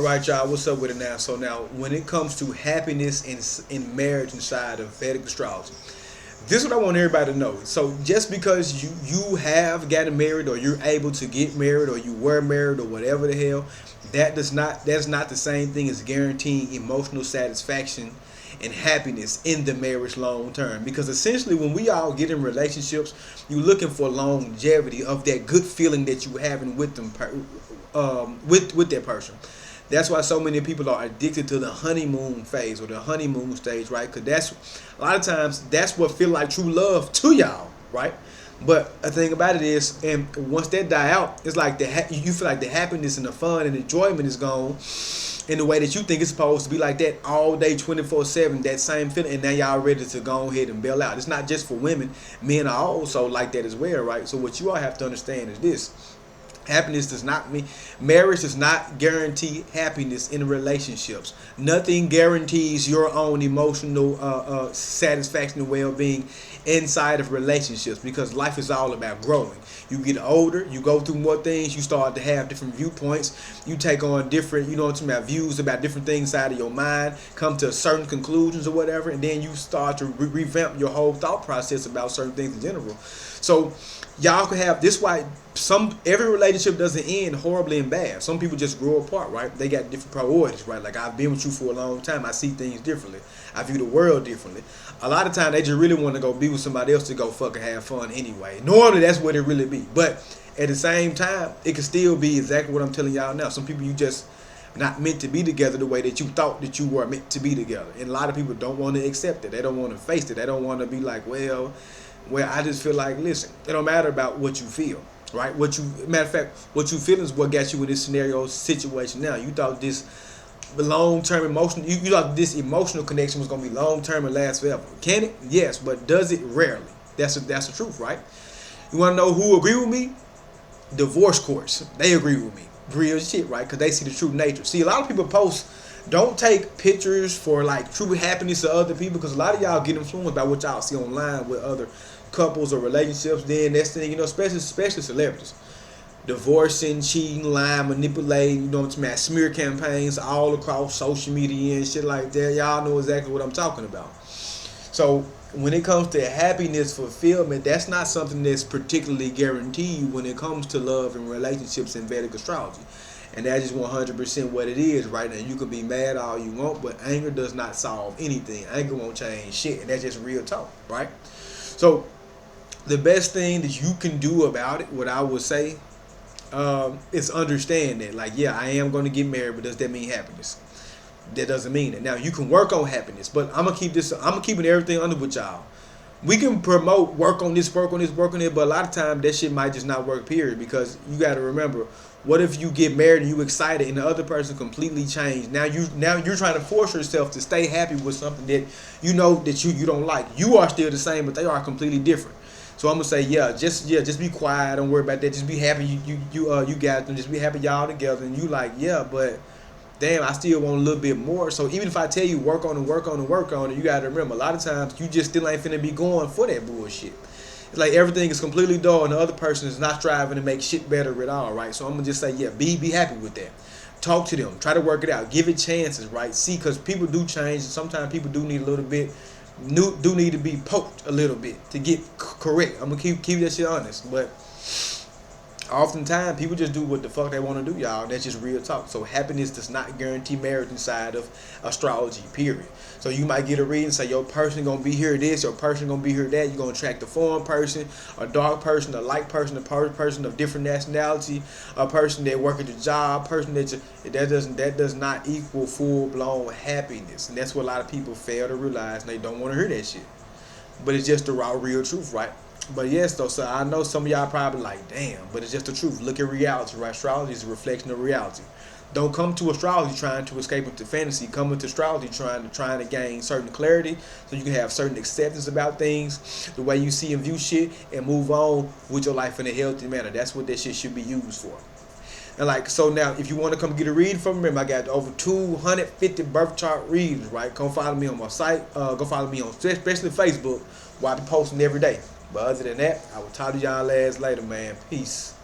right, y'all, what's up with it now? So now, when it comes to happiness in marriage inside of Vedic astrology, this is what I want everybody to know. So just because you have gotten married, or you're able to get married, or you were married, or whatever the hell, that's not the same thing as guaranteeing emotional satisfaction and happiness in the marriage long term. Because essentially, when we all get in relationships, you're looking for longevity of that good feeling that you having with them, with that person. That's why so many people are addicted to the honeymoon phase or the honeymoon stage, right? Because that's a lot of times that's what feel like true love to y'all, right? But the thing about it is, and once that die out, it's like you feel like the happiness and the fun and enjoyment is gone in the way that you think it's supposed to be, like that all day, 24/7, that same feeling, and now y'all ready to go ahead and bail out. It's not just for women; men are also like that as well, right? So what you all have to understand is this: happiness does not mean, marriage does not guarantee happiness in relationships. Nothing guarantees your own emotional satisfaction and well-being inside of relationships, because life is all about growing. You get older, you go through more things, you start to have different viewpoints, you take on different, you know what I'm talking about, views about different things out of your mind, come to certain conclusions or whatever, and then you start to revamp your whole thought process about certain things in general. So y'all can have this. Why every relationship doesn't end horribly and bad. Some people just grow apart, right? They got different priorities, right? Like, I've been with you for a long time, I see things differently, I view the world differently. A lot of times they just really want to go be with somebody else to go fucking have fun anyway. Normally that's what it really be. But at the same time, it can still be exactly what I'm telling y'all now. Some people, you just not meant to be together the way that you thought that you were meant to be together. And a lot of people don't want to accept it. They don't want to face it. They don't want to be like, well, I just feel like, listen, it don't matter about what you feel, right? Matter of fact, what you feel is what got you in this scenario situation now. You thought this long-term emotion, you thought this emotional connection was going to be long-term and last forever. Can it? Yes, but does it? Rarely. That's the truth, right? You want to know who agree with me? Divorce courts. They agree with me. Real shit, right? Because they see the true nature. See, a lot of people post, don't take pictures for like true happiness of other people, because a lot of y'all get influenced by what y'all see online with other couples or relationships. Then next thing you know, especially celebrities, divorcing, cheating, lying, manipulating, you know what I'm saying, smear campaigns all across social media and shit like that. Y'all know exactly what I'm talking about. So when it comes to happiness, fulfillment, that's not something that's particularly guaranteed when it comes to love and relationships in Vedic astrology. And that's just 100% what it is right now. You can be mad all you want, but anger does not solve anything. Anger won't change shit, and that's just real talk, right? So the best thing that you can do about it, what I would say, is understand that, like, yeah, I am going to get married, but does that mean happiness? That doesn't mean it. Now, you can work on happiness, but I'm keeping everything under with y'all. We can promote work on this, but a lot of times that shit might just not work, period, because you got to remember, what if you get married and you excited and the other person completely changed? Now you're trying to force yourself to stay happy with something that you know that you don't like. You are still the same, but they are completely different. So I'm gonna say, just be quiet. Don't worry about that. Just be happy. You got them. Just be happy y'all together. And you like, yeah, but damn, I still want a little bit more. So even if I tell you work on it, you gotta remember, a lot of times you just still ain't finna be going for that bullshit. It's like everything is completely dull and the other person is not striving to make shit better at all, right? So I'm gonna just say, yeah, be happy with that. Talk to them. Try to work it out. Give it chances, right? See, because people do change, and sometimes people do need a little bit. Do need to be poked a little bit to get correct. I'm gonna keep that shit honest, but oftentimes people just do what the fuck they want to do, y'all. That's just real talk. So happiness does not guarantee marriage inside of astrology, period. So you might get a reading, say your person gonna be here this, your person gonna be here that. You're gonna attract a foreign person, a dark person, a light person, a person of different nationality, a person that work at your job, person that does not equal full blown happiness. And that's what a lot of people fail to realize, and they don't want to hear that shit. But it's just the raw, real truth, right? But yes, though, so I know some of y'all probably like, damn, but it's just the truth. Look at reality, right? Astrology is a reflection of reality. Don't come to astrology trying to escape into fantasy. Come into astrology trying to gain certain clarity, so you can have certain acceptance about things, the way you see and view shit, and move on with your life in a healthy manner. That's what that shit should be used for. And like, so now, if you want to come get a read from me, I got over 250 birth chart readings, right? Come follow me on my site. Go follow me on, especially Facebook, where I be posting every day. But other than that, I will talk to y'all later, man. Peace.